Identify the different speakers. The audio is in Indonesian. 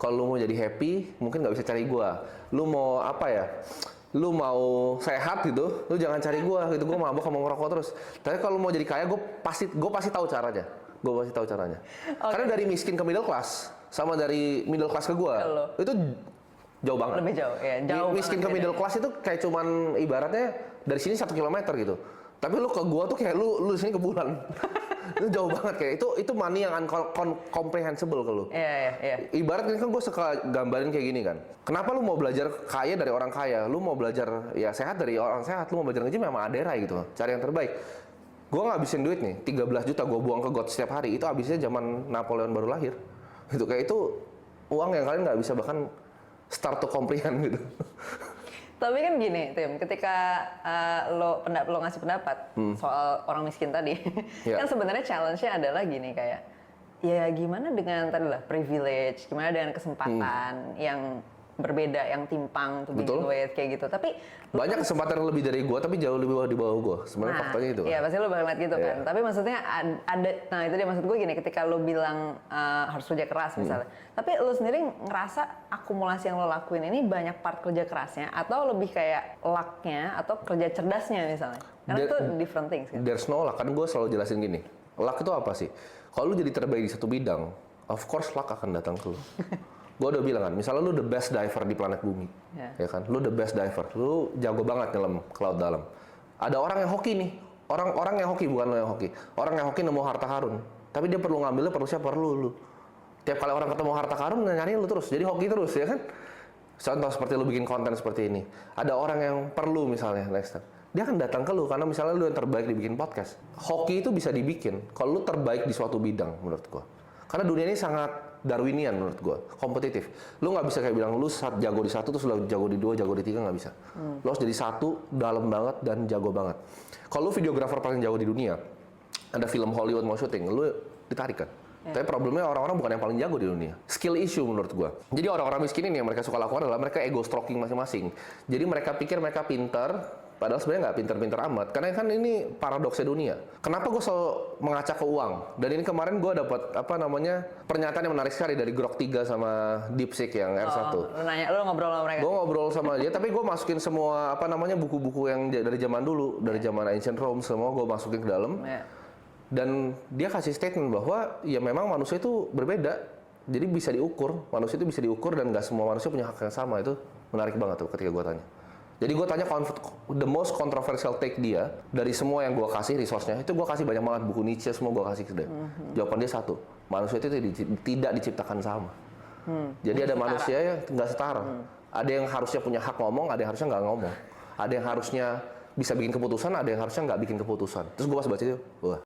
Speaker 1: Kalau lu mau jadi happy, mungkin nggak bisa cari gua. Lu mau apa ya? Lu mau sehat gitu, lu jangan cari gua gitu. Gua mabok sama ngerokok terus. Tapi kalau mau jadi kaya, gua pasti tahu caranya. Gua pasti tahu caranya. Karena dari miskin ke middle class sama dari middle class ke gua, itu jauh banget.
Speaker 2: Lebih jauh, ya. Jauh
Speaker 1: miskin ke middle class itu kayak cuman ibaratnya dari sini 1 kilometer gitu. Tapi lu ke gua tuh kayak lu di sini ke bulan. Itu jauh banget kayak itu money yang uncomprehensible ke lu.
Speaker 2: Iya.
Speaker 1: Ibaratnya kan gue suka gambarin kayak gini kan. Kenapa lu mau belajar kaya dari orang kaya? Lu mau belajar ya sehat dari orang sehat. Lu mau belajar nge-gym sama Adera gitu. Cari yang terbaik. Gue ngabisin duit nih, 13 juta gue buang ke got setiap hari. Itu habisnya zaman Napoleon baru lahir. Gitu kayak itu uang yang kalian nggak bisa bahkan start to comprehend gitu.
Speaker 2: Tapi kan gini, Tim, ketika lo ngasih pendapat soal orang miskin tadi, kan sebenarnya challenge-nya adalah gini kayak, ya gimana dengan tadi lah privilege, gimana dengan kesempatan yang berbeda, yang timpang to begin with kayak gitu. Tapi
Speaker 1: banyak kesempatan yang lebih dari gue, tapi jauh lebih di bawah gue. Sebenarnya faktanya itu.
Speaker 2: Iya, pasti lo bakal ngeliat gitu kan. Tapi maksudnya ada, nah itu dia maksud gue gini, ketika lo bilang harus kerja keras misalnya, tapi lo sendiri ngerasa akumulasi yang lo lakuin ini banyak part kerja kerasnya, atau lebih kayak luck-nya atau kerja cerdasnya misalnya? Karena itu different things kan.
Speaker 1: There's no luck, kan gue selalu jelasin gini. Luck itu apa sih? Kalau lo jadi terbaik di satu bidang, of course luck akan datang ke lo. Gue udah bilang kan, misalnya lu the best diver di planet bumi, ya kan? Lu the best diver, lu jago banget nyelam ke laut dalam. Ada orang yang hoki nih, orang yang hoki, bukan lo yang hoki. Orang yang hoki nemu harta karun, tapi dia perlu ngambilnya, perlu siapa? Perlu lu. Tiap kali orang ketemu harta karun, nyari lu terus, jadi hoki terus, ya kan? Contoh seperti lu bikin konten seperti ini. Ada orang yang perlu misalnya, next time. Dia akan datang ke lu, karena misalnya lu yang terbaik dibikin podcast. Hoki itu bisa dibikin, kalau lu terbaik di suatu bidang, menurut gua. Karena dunia ini sangat Darwinian menurut gue, kompetitif. Lu nggak bisa kayak bilang lu jago di satu terus lu jago di dua, jago di tiga, nggak bisa. Lu harus jadi satu, dalam banget dan jago banget. Kalau lu videografer paling jago di dunia, ada film Hollywood mau syuting, lu ditarik kan. Tapi problemnya orang-orang bukan yang paling jago di dunia. Skill issue menurut gue. Jadi orang-orang miskin ini yang mereka suka lakukan adalah mereka ego stroking masing-masing. Jadi mereka pikir mereka pintar, padahal sebenarnya nggak pinter-pinter amat. Karena kan ini paradoksnya dunia. Kenapa gue selalu mengacak ke uang? Dan ini kemarin gue dapat pernyataan yang menarik sekali dari Grok 3 sama DeepSeek yang R1.
Speaker 2: Lu ngobrol sama mereka?
Speaker 1: Gue ngobrol sama dia, tapi gue masukin semua buku-buku yang dari zaman dulu, dari zaman Ancient Rome, semua gue masukin ke dalam. Dan dia kasih statement bahwa ya memang manusia itu berbeda. Jadi bisa diukur, manusia itu bisa diukur dan nggak semua manusia punya hak yang sama. Itu menarik banget tuh ketika gue tanya. Jadi gue tanya the most controversial take dia dari semua yang gue kasih resource-nya, itu gue kasih banyak banget buku Nietzsche, semua gue kasih ke dia. Jawaban dia satu, manusia itu tidak diciptakan sama. Jadi ada manusia yang nggak setara. Ada yang harusnya punya hak ngomong, ada yang harusnya nggak ngomong. Ada yang harusnya bisa bikin keputusan, ada yang harusnya nggak bikin keputusan. Terus gue pas baca itu, wah.